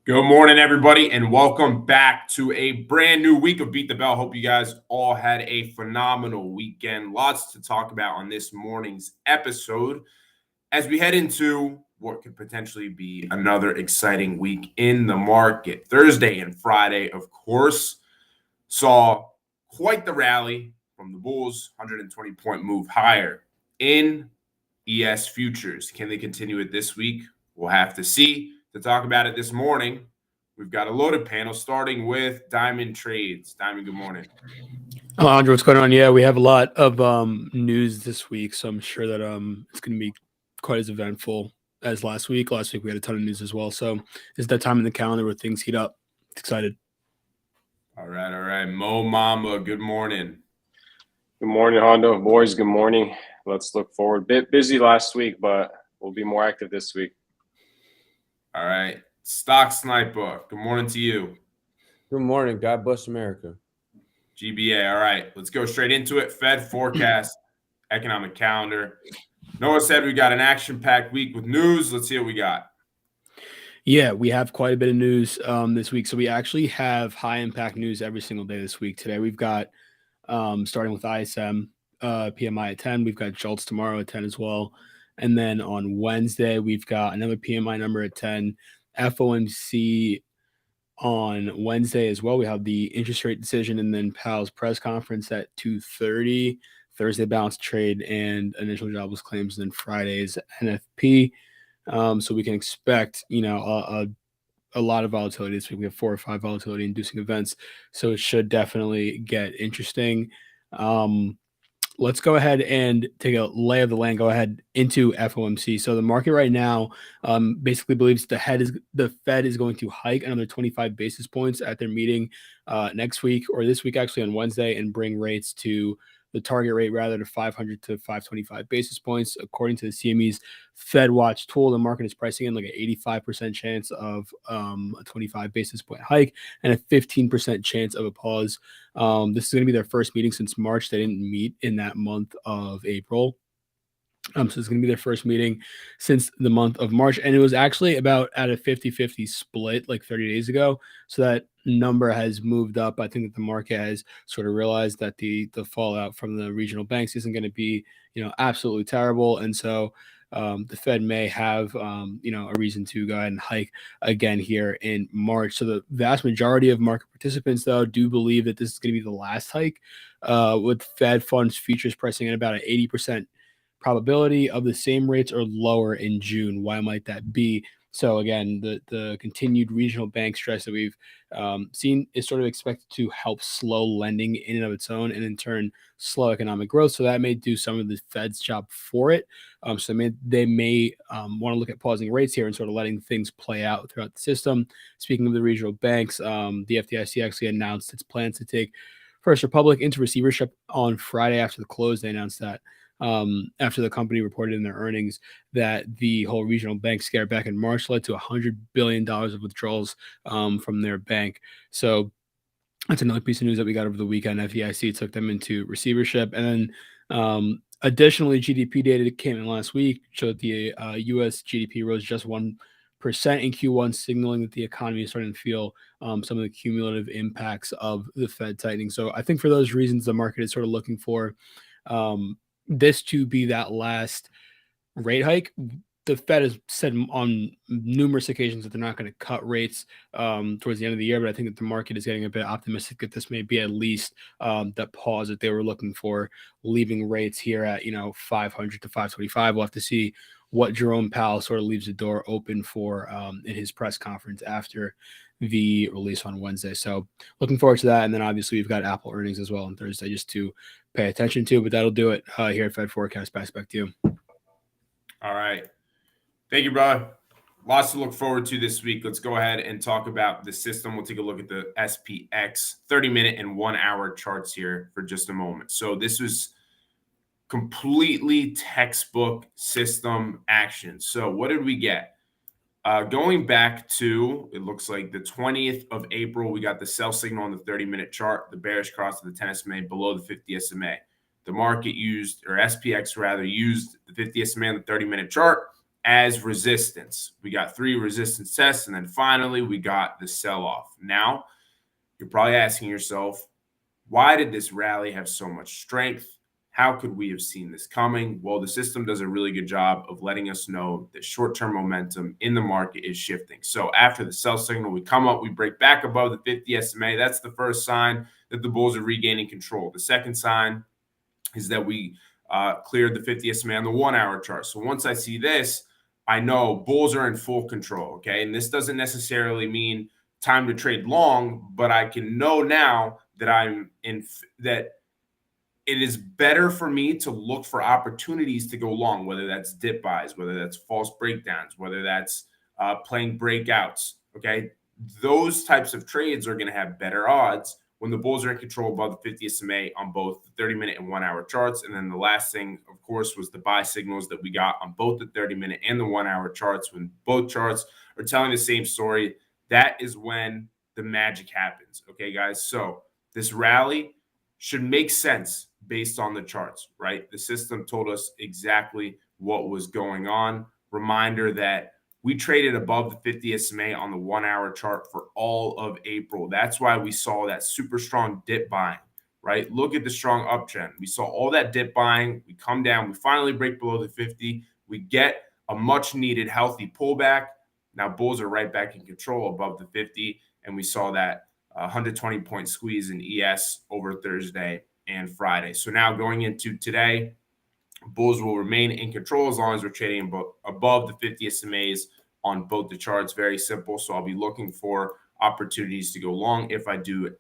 Good morning, everybody, and welcome back to a brand new week of Beat the Bell. Hope you guys all had a phenomenal weekend. Lots to talk about on this morning's episode as we head into what could potentially be another exciting week in the market. Thursday and Friday, of course, saw quite the rally from the Bulls, 120-point move higher in ES futures. Can they continue it this week? We'll have to see. To talk about it this morning, we've got a loaded panel starting with Diamond Trades. Diamond, good morning. Alejandro, what's going on? Yeah, we have a lot of news this week, so I'm sure that it's going to be quite as eventful as last week. Last week we had a ton of news as well, so it's that time in the calendar where things heat up. Excited. All right. Moe Mamba, good morning. Good morning, Hondo. Boys, good morning. Let's look forward. Bit busy last week, but we'll be more active this week. All right. Stock Snipa, good morning to you. Good morning. God bless America. GBA, all right. Let's go straight into it. Fed forecast, economic calendar. Noah said we got an action-packed week with news. Let's see what we got. Yeah, we have quite a bit of news this week. So we actually have high-impact news every single day this week. Today we've got, starting with ISM, PMI at 10. We've got JOLTS tomorrow at 10 as well. And then on Wednesday, we've got another PMI number at 10. FOMC on Wednesday as well. We have the interest rate decision and then Powell's press conference at 2:30. Thursday, balance trade and initial jobless claims. And then Friday's NFP. So we can expect, a lot of volatility this week. We have 4 or 5 volatility-inducing events. So it should definitely get interesting. Let's go ahead and take a lay of the land, go ahead into FOMC. So the market right now basically believes the Fed is going to hike another 25 basis points at their meeting next week or this week, actually on Wednesday, and bring rates to the target rate rather to 500 to 525 basis points. According to the CME's Fed Watch tool, the market is pricing in like an 85% chance of a 25 basis point hike and a 15% chance of a pause. This is going to be their first meeting since March. They didn't meet in that month of April. So it's going to be their first meeting since the month of March. And it was actually about at a 50-50 split like 30 days ago. So that number has moved up. I think that the market has sort of realized that the fallout from the regional banks isn't going to be, absolutely terrible. And so the Fed may have, a reason to go ahead and hike again here in March. So the vast majority of market participants, though, do believe that this is going to be the last hike, with Fed funds futures pricing at about an 80% probability of the same rates or lower in June. Why might that be? So again, the continued regional bank stress that we've seen is sort of expected to help slow lending in and of its own, and in turn slow economic growth. So that may do some of the Fed's job for it. So they may want to look at pausing rates here and sort of letting things play out throughout the system. Speaking of the regional banks, the FDIC actually announced its plans to take First Republic into receivership on Friday after the close. They announced that after the company reported in their earnings that the whole regional bank scare back in March led to $100 billion of withdrawals from their bank. So that's another piece of news that we got over the weekend. FDIC took them into receivership. And then additionally, GDP data that came in last week showed the U.S. GDP rose just 1% in Q1, signaling that the economy is starting to feel some of the cumulative impacts of the Fed tightening. So I think for those reasons, the market is sort of looking for this to be that last rate hike. The Fed has said on numerous occasions that they're not going to cut rates towards the end of the year, but I think that the market is getting a bit optimistic that this may be at least that pause that they were looking for, leaving rates here at 500 to 525. We'll have to see what Jerome Powell sort of leaves the door open for in his press conference after the release on Wednesday. So looking forward to that. And then obviously we've got Apple earnings as well on Thursday just to pay attention to, but that'll do it here at Fed Forecast. Pass back to you. All right. Thank you, brother. Lots to look forward to this week. Let's go ahead and talk about the system. We'll take a look at the SPX 30-minute and 1-hour charts here for just a moment. So this was completely textbook system action. So what did we get? Going back to, it looks like the 20th of April, we got the sell signal on the 30-minute chart, the bearish cross of the 10 SMA below the 50 SMA. The market used, or SPX rather, used the 50 SMA on the 30-minute chart as resistance. We got 3 resistance tests, and then finally we got the sell-off. Now, you're probably asking yourself, why did this rally have so much strength? How could we have seen this coming? Well, the system does a really good job of letting us know that short-term momentum in the market is shifting. So after the sell signal, we come up, we break back above the 50 SMA. That's the first sign that the bulls are regaining control. The second sign is that we cleared the 50 SMA on the 1-hour chart. So once I see this, I know bulls are in full control, okay? And this doesn't necessarily mean time to trade long, but I can know now that that it is better for me to look for opportunities to go long, whether that's dip buys, whether that's false breakdowns, whether that's playing breakouts. Okay. Those types of trades are going to have better odds when the bulls are in control above the 50 SMA on both the 30-minute and 1-hour charts. And then the last thing, of course, was the buy signals that we got on both the 30-minute and the 1-hour charts. When both charts are telling the same story, that is when the magic happens. Okay, guys. So this rally should make sense based on the charts, right? The system told us exactly what was going on. Reminder that we traded above the 50 SMA on the 1-hour chart for all of April. That's why we saw that super strong dip buying, right? Look at the strong uptrend. We saw all that dip buying. We come down. We finally break below the 50. We get a much needed healthy pullback. Now bulls are right back in control above the 50. And we saw that 120 point squeeze in ES over Thursday and Friday. So now going into today, bulls will remain in control as long as we're trading above the 50 SMAs on both the charts. Very simple. So I'll be looking for opportunities to go long if I do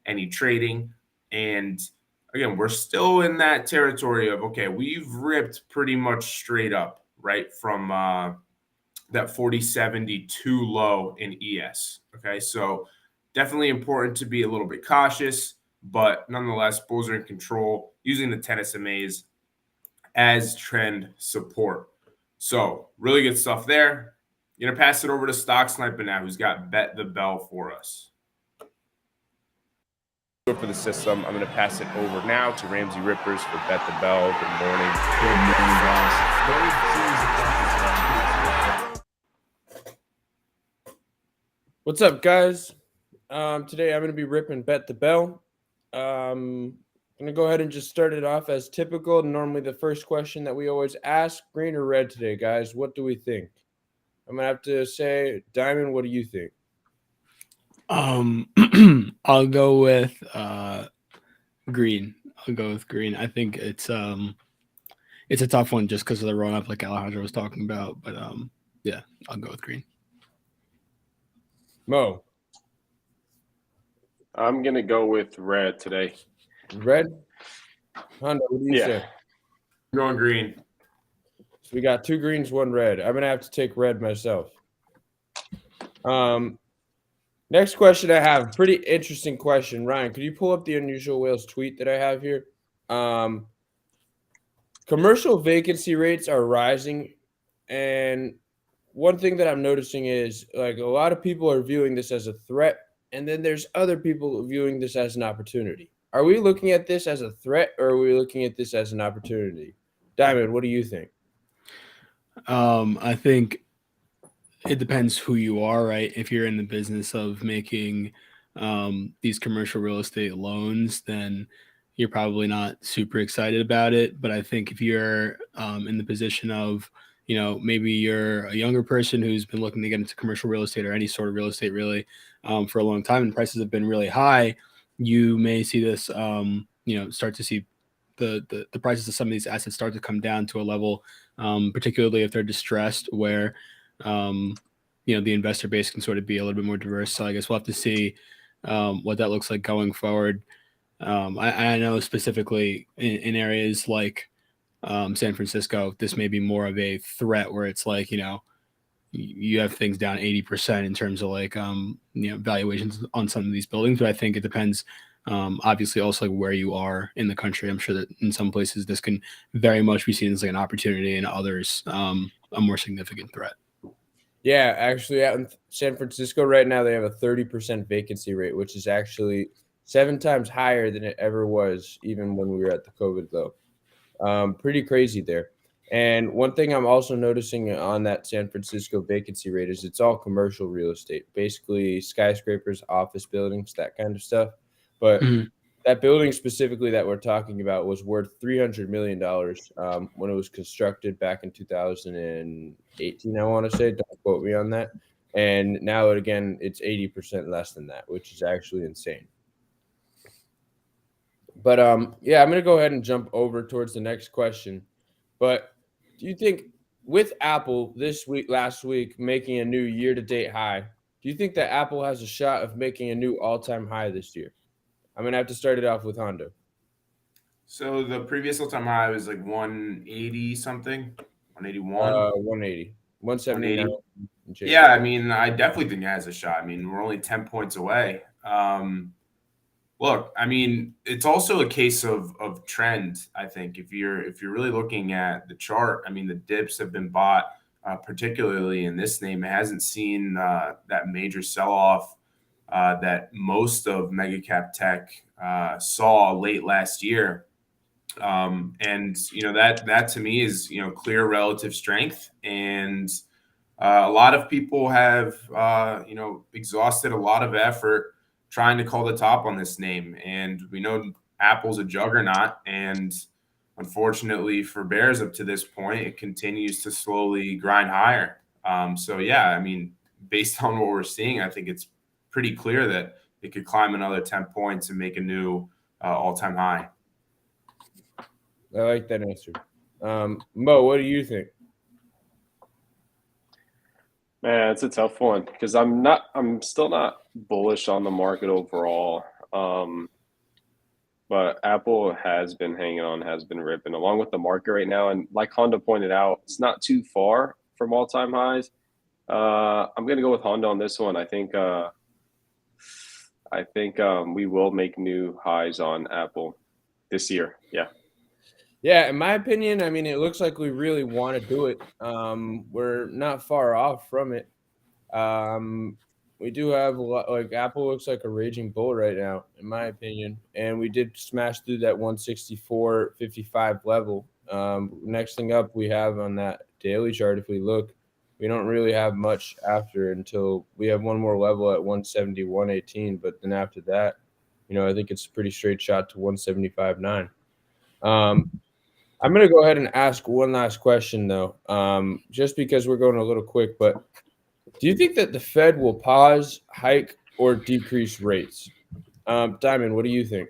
any trading. And again, we're still in that territory of, okay, we've ripped pretty much straight up, right, from that 40.72 low in ES. Okay, so definitely important to be a little bit cautious, but nonetheless, bulls are in control using the 10 SMAs as trend support. So really good stuff there. I'm going to pass it over to Stock Snipa now, who's got Bet the Bell for us. For the system, I'm going to pass it over now to Ramsay Rippers for Bet the Bell. Good morning. Good morning, guys. What's up, guys? Today I'm going to be ripping Bet the Bell. I'm going to go ahead and just start it off as typical. Normally the first question that we always ask, green or red today, guys? What do we think? I'm going to have to say, Diamond, what do you think? I'll go with green. I'll go with green. I think it's a tough one just because of the run up, like Alejandro was talking about. But yeah, I'll go with green. Mo. I'm going to go with red today. Red? Honda, what do you say? I'm going green. So we got 2 greens, 1 red. I'm going to have to take red myself. Next question I have, pretty interesting question. Ryan, could you pull up the Unusual Whales tweet that I have here? Commercial vacancy rates are rising, and one thing that I'm noticing is like a lot of people are viewing this as a threat, and then there's other people viewing this as an opportunity. Are we looking at this as a threat, or are we looking at this as an opportunity? Diamond, what do you think? I think it depends who you are, right? If you're in the business of making these commercial real estate loans, then you're probably not super excited about it. But I think if you're in the position of, maybe you're a younger person who's been looking to get into commercial real estate or any sort of real estate really for a long time, and prices have been really high, you may see this, start to see the prices of some of these assets start to come down to a level, particularly if they're distressed, where the investor base can sort of be a little bit more diverse. So I guess we'll have to see what that looks like going forward. I know specifically in areas like San Francisco, this may be more of a threat where it's like, you have things down 80% in terms of like, valuations on some of these buildings. But I think it depends, obviously also like where you are in the country. I'm sure that in some places this can very much be seen as like an opportunity, and others a more significant threat. Yeah, actually out in San Francisco right now, they have a 30% vacancy rate, which is actually 7 times higher than it ever was, even when we were at the COVID low. Pretty crazy there. And one thing I'm also noticing on that San Francisco vacancy rate is it's all commercial real estate, basically skyscrapers, office buildings, that kind of stuff. But Mhm. that building specifically that we're talking about was worth $300 million when it was constructed back in 2018, I want to say. Don't quote me on that. And now, again, it's 80% less than that, which is actually insane. But yeah, I'm going to go ahead and jump over towards the next question. But do you think with Apple last week, making a new year-to-date high, do you think that Apple has a shot of making a new all-time high this year? I'm going to have to start it off with Hondo. So the previous all-time high was like 180 something, 181, 180, 179. 180. and change. Yeah, I mean, I definitely think it has a shot. I mean, we're only 10 points away. Look, I mean, it's also a case of trend. I think if you're really looking at the chart, I mean, the dips have been bought, particularly in this name. It hasn't seen that major sell-off that most of mega cap tech saw late last year. And that to me is clear relative strength, and a lot of people have exhausted a lot of effort trying to call the top on this name, and we know Apple's a juggernaut, and unfortunately for bears up to this point, it continues to slowly grind higher. So yeah, I mean, based on what we're seeing, I think it's pretty clear that it could climb another 10 points and make a new all-time high. I like that answer. Mo, what do you think? Man, it's a tough one because I'm still not bullish on the market overall. But Apple has been hanging on, has been ripping along with the market right now. And like Honda pointed out, it's not too far from all-time highs. I'm going to go with Honda on this one. I think we will make new highs on Apple this year. Yeah. Yeah, in my opinion, I mean, it looks like we really want to do it. We're not far off from it. We do have a lot, like Apple looks like a raging bull right now, in my opinion. And we did smash through that 164.55 level. Next thing up we have on that daily chart, if we look, we don't really have much after until we have one more level at 170.118. But then after that, I think it's a pretty straight shot to 175.9. I'm going to go ahead and ask one last question, though, just because we're going a little quick. But do you think that the Fed will pause, hike, or decrease rates? Diamond, what do you think?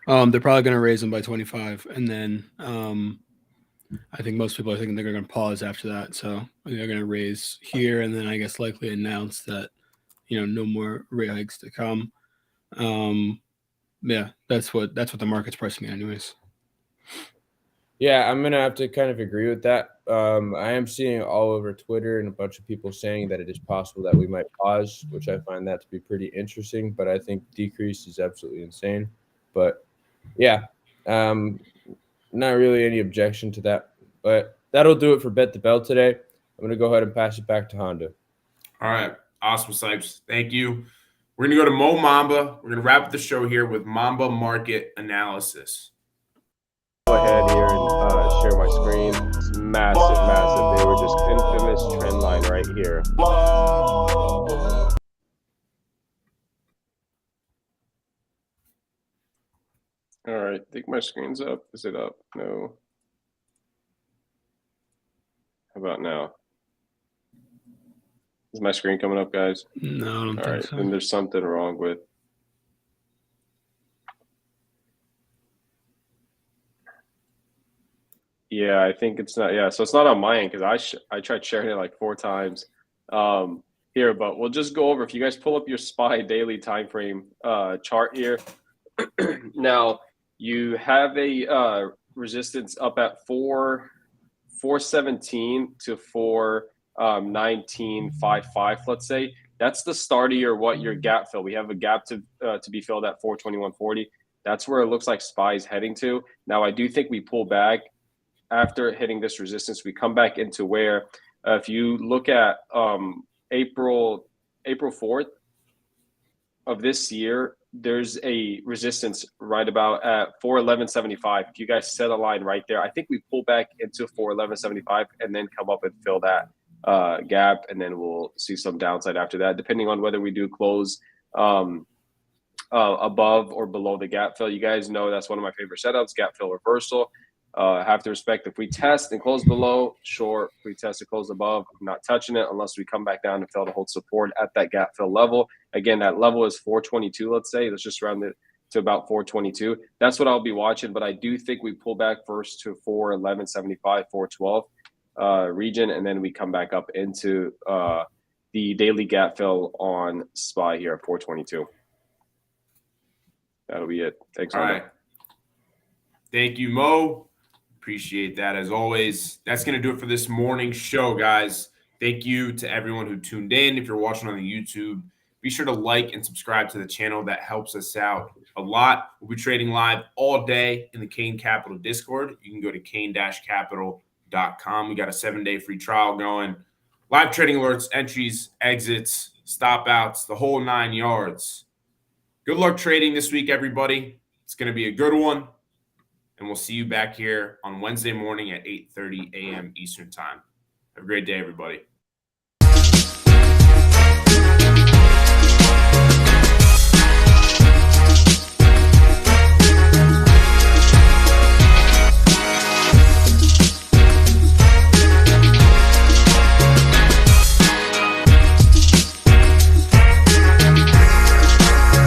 They're probably going to raise them by 25, and then I think most people are thinking they're going to pause after that. So they're going to raise here, and then I guess likely announce that no more rate hikes to come. Yeah, that's what the market's pricing in anyways. Yeah, I'm gonna have to kind of agree with that. I am seeing all over Twitter and a bunch of people saying that it is possible that we might pause, which I find that to be pretty interesting. But I think decrease is absolutely insane. But yeah, not really any objection to that. But that'll do it for Bet the Bell today. I'm gonna go ahead and pass it back to Honda. All right. Awesome, Sipes. Thank you. We're going to go to Moe Mamba. We're going to wrap up the show here with Mamba Market Analysis. Go ahead here and share my screen. It's massive. They were just infamous trend line right here. All right. I think my screen's up. Is it up? No. How about now? Is my screen coming up, guys? No, I don't All think right. so. Then there's something wrong with. Yeah, I think it's not. Yeah, so it's not on my end because I tried sharing it like 4 times here, but we'll just go over. If you guys pull up your SPY daily time frame chart here, now you have a resistance up at 417 to 419.55. Let's say that's the start of your gap fill. We have a gap to be filled at 421.40. That's where it looks like SPY is heading to. Now I do think we pull back. After hitting this resistance, we come back into where, if you look at April 4th of this year, there's a resistance right about at 411.75. If you guys set a line right there, I think we pull back into 411.75 and then come up and fill that gap, and then we'll see some downside after that, depending on whether we do close above or below the gap fill. You guys know that's one of my favorite setups, gap fill reversal. Have to respect if we test and close below, sure. If we test and close above, I'm not touching it unless we come back down and fail to hold support at that gap fill level. Again, that level is 422, let's say. Let's just round it to about 422. That's what I'll be watching, but I do think we pull back first to 411.75, 412 region, and then we come back up into the daily gap fill on SPY here at 422. That'll be it. Thanks, All Mander. right. Thank you, Mo. Appreciate that as always. That's going to do it for this morning's show, guys. Thank you to everyone who tuned in. If you're watching on the YouTube, be sure to like and subscribe to the channel. That helps us out a lot. We'll be trading live all day in the Kane Capital Discord. You can go to kane-capital.com. We got a 7-day free trial going. Live trading alerts, entries, exits, stop outs, the whole 9 yards. Good luck trading this week, everybody. It's going to be a good one. And we'll see you back here on Wednesday morning at 8:30 a.m. Eastern Time. Have a great day, everybody.